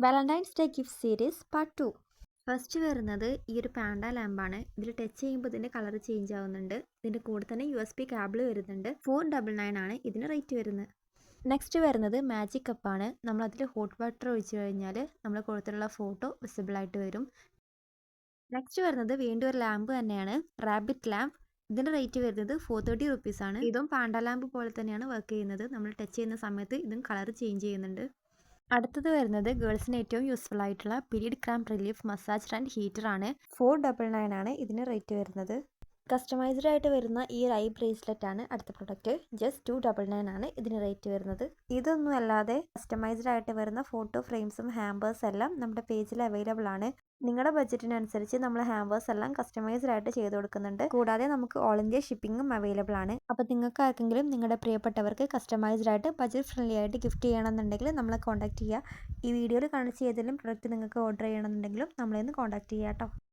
Valentine's day gift series part 2. First വരുന്നത് ഈ ഒരു പാൻഡ ലാമ്പാണ്. ഇതിൽ ടച്ച് ചെയ്യുമ്പോൾ ഇതിൻ്റെ കളർ ചേഞ്ച് ആവുന്നുണ്ട്. ഇതിൻ്റെ കൂടെ തന്നെ USB കേബിൾ വരുന്നുണ്ട്. 499 ആണ് ഇതിന് റേറ്റ് വരുന്നത്. നെക്സ്റ്റ് വരുന്നത് മാജിക് കപ്പാണ്. നമ്മളതിൽ ഹോട്ട് വാട്ടർ ഒഴിച്ചു കഴിഞ്ഞാൽ നമ്മൾ കൊടുത്തിട്ടുള്ള ഫോട്ടോ വിസിബിൾ ആയിട്ട് വരും. നെക്സ്റ്റ് വരുന്നത് വീണ്ടും ഒരു ലാമ്പ് തന്നെയാണ്, റാബിറ്റ് ലാമ്പ്. ഇതിൻ്റെ റേറ്റ് വരുന്നത് 430 റുപ്പീസ് ആണ്. ഇതും പാൻഡ ലാമ്പ് പോലെ തന്നെയാണ് വർക്ക് ചെയ്യുന്നത്. നമ്മൾ ടച്ച് ചെയ്യുന്ന സമയത്ത് ഇതും കളർ ചേഞ്ച് ചെയ്യുന്നുണ്ട്. അടുത്തത് വരുന്നത് ഗേൾസിന് ഏറ്റവും യൂസ്ഫുൾ ആയിട്ടുള്ള period cramp relief massager and heater ആണ്. 499 ആണ് ഇതിന് റേറ്റ് വരുന്നത്. കസ്റ്റമൈസ്ഡ് ആയിട്ട് വരുന്ന ഈ ഐ ബ്രേസ്ലെറ്റ് ആണ് അടുത്ത പ്രൊഡക്റ്റ്. ജസ്റ്റ് 299 ആണ് ഇതിന് റേറ്റ് വരുന്നത്. ഇതൊന്നും അല്ലാതെ കസ്റ്റമൈസ്ഡ് ആയിട്ട് വരുന്ന ഫോട്ടോ ഫ്രെയിംസും ഹാമ്പേഴ്സ് എല്ലാം നമ്മുടെ പേജിൽ അവൈലബിൾ ആണ്. നിങ്ങളുടെ ബഡ്ജറ്റിനനുസരിച്ച് നമ്മൾ ഹാമ്പേഴ്സ് എല്ലാം കസ്റ്റമൈസ്ഡ് ആയിട്ട് ചെയ്ത് കൊടുക്കുന്നുണ്ട്. കൂടാതെ നമുക്ക് ഓൾ ഇന്ത്യ ഷിപ്പിംഗും അവൈലബിൾ ആണ്. അപ്പോൾ നിങ്ങൾക്ക് ആർക്കെങ്കിലും നിങ്ങളുടെ പ്രിയപ്പെട്ടവർക്ക് കസ്റ്റമൈസ്ഡ് ആയിട്ട് ബഡ്ജറ്റ് ഫ്രണ്ട്ലി ആയിട്ട് ഗിഫ്റ്റ് ചെയ്യണമെന്നുണ്ടെങ്കിൽ നമ്മളെ കോൺടാക്ട് ചെയ്യുക. ഈ വീഡിയോയിൽ കാണിച്ച ഏതെങ്കിലും പ്രൊഡക്റ്റ് നിങ്ങൾക്ക് ഓർഡർ ചെയ്യണമെന്നുണ്ടെങ്കിലും നമ്മളെ ഒന്ന് കോൺടാക്ട് ചെയ്യാം കേട്ടോ.